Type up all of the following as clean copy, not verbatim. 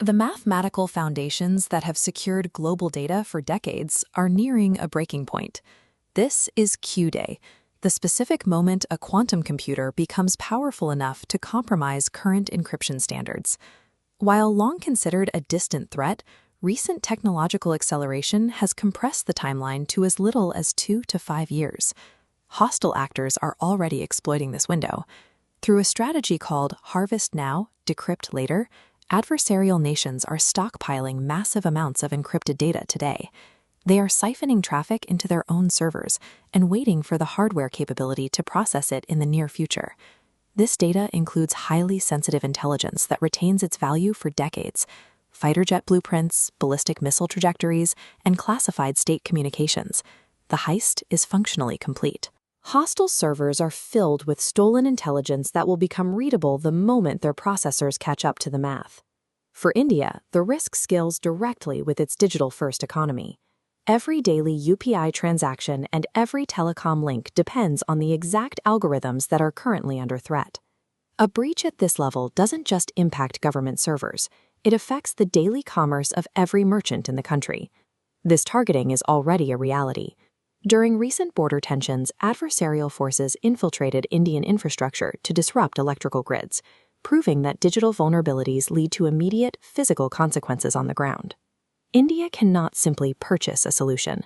The mathematical foundations that have secured global data for decades are nearing a breaking point. This is Q-Day, the specific moment a quantum computer becomes powerful enough to compromise current encryption standards. While long considered a distant threat, recent technological acceleration has compressed the timeline to as little as 2 to 5 years. Hostile actors are already exploiting this window. Through a strategy called Harvest Now, Decrypt Later, adversarial nations are stockpiling massive amounts of encrypted data today. They are siphoning traffic into their own servers and waiting for the hardware capability to process it in the near future. This data includes highly sensitive intelligence that retains its value for decades: fighter jet blueprints, ballistic missile trajectories, and classified state communications. The heist is functionally complete. Hostile servers are filled with stolen intelligence that will become readable the moment their processors catch up to the math. For India, the risk scales directly with its digital-first economy. Every daily UPI transaction and every telecom link depends on the exact algorithms that are currently under threat. A breach at this level doesn't just impact government servers, it affects the daily commerce of every merchant in the country. This targeting is already a reality. During recent border tensions, adversarial forces infiltrated Indian infrastructure to disrupt electrical grids, proving that digital vulnerabilities lead to immediate physical consequences on the ground. India cannot simply purchase a solution.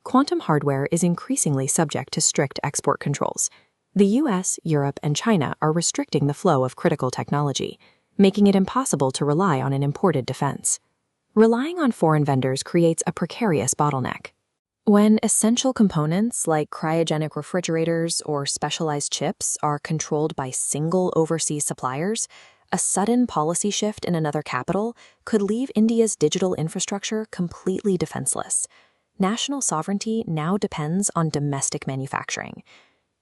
Quantum hardware is increasingly subject to strict export controls. The US, Europe, and China are restricting the flow of critical technology, making it impossible to rely on an imported defense. Relying on foreign vendors creates a precarious bottleneck. When essential components like cryogenic refrigerators or specialized chips are controlled by single overseas suppliers, a sudden policy shift in another capital could leave India's digital infrastructure completely defenseless. National sovereignty now depends on domestic manufacturing.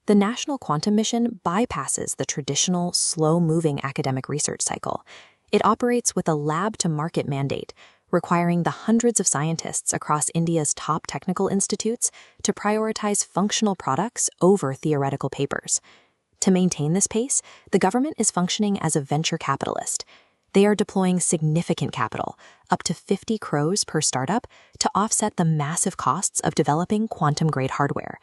The National Quantum Mission bypasses the traditional, slow-moving academic research cycle. It operates with a lab-to-market mandate, requiring the hundreds of scientists across India's top technical institutes to prioritize functional products over theoretical papers. To maintain this pace, the government is functioning as a venture capitalist. They are deploying significant capital, up to 50 crores per startup, to offset the massive costs of developing quantum-grade hardware.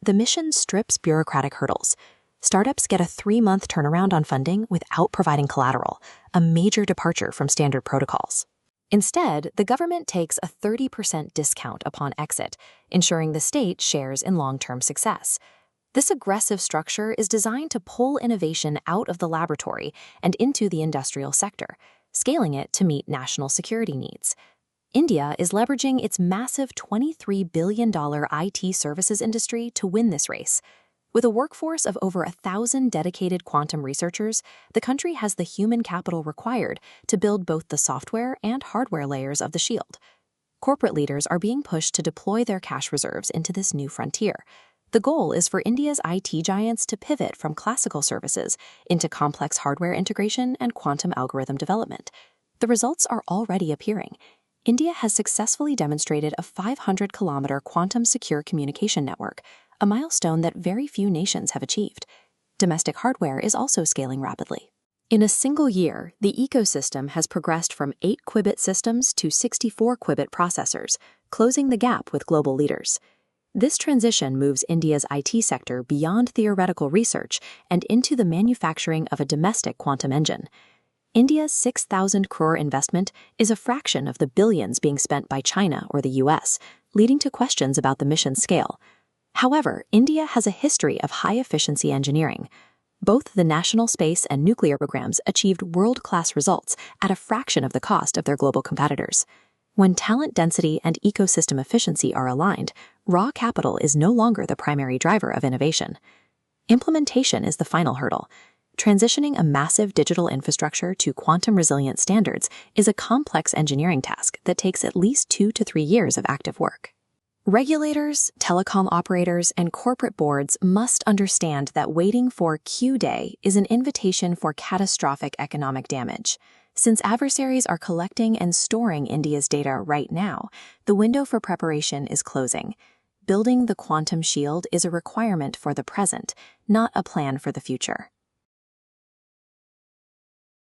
The mission strips bureaucratic hurdles. Startups get a 3-month turnaround on funding without providing collateral, a major departure from standard protocols. Instead, the government takes a 30% discount upon exit, ensuring the state shares in long-term success. This aggressive structure is designed to pull innovation out of the laboratory and into the industrial sector, scaling it to meet national security needs. India is leveraging its massive $23 billion IT services industry to win this race. With a workforce of over 1,000 dedicated quantum researchers, the country has the human capital required to build both the software and hardware layers of the shield. Corporate leaders are being pushed to deploy their cash reserves into this new frontier. The goal is for India's IT giants to pivot from classical services into complex hardware integration and quantum algorithm development. The results are already appearing. India has successfully demonstrated a 500-kilometer quantum-secure communication network, a milestone that very few nations have achieved. Domestic hardware is also scaling rapidly. In a single year, the ecosystem has progressed from 8 qubit systems to 64 qubit processors, closing the gap with global leaders. This transition moves India's IT sector beyond theoretical research and into the manufacturing of a domestic quantum engine. India's 6,000 crore investment is a fraction of the billions being spent by China or the US, leading to questions about the mission's scale. However, India has a history of high-efficiency engineering. Both the national space and nuclear programs achieved world-class results at a fraction of the cost of their global competitors. When talent density and ecosystem efficiency are aligned, raw capital is no longer the primary driver of innovation. Implementation is the final hurdle. Transitioning a massive digital infrastructure to quantum-resilient standards is a complex engineering task that takes at least 2 to 3 years of active work. Regulators, telecom operators, and corporate boards must understand that waiting for Q-Day is an invitation for catastrophic economic damage. Since adversaries are collecting and storing India's data right now, the window for preparation is closing. Building the quantum shield is a requirement for the present, not a plan for the future.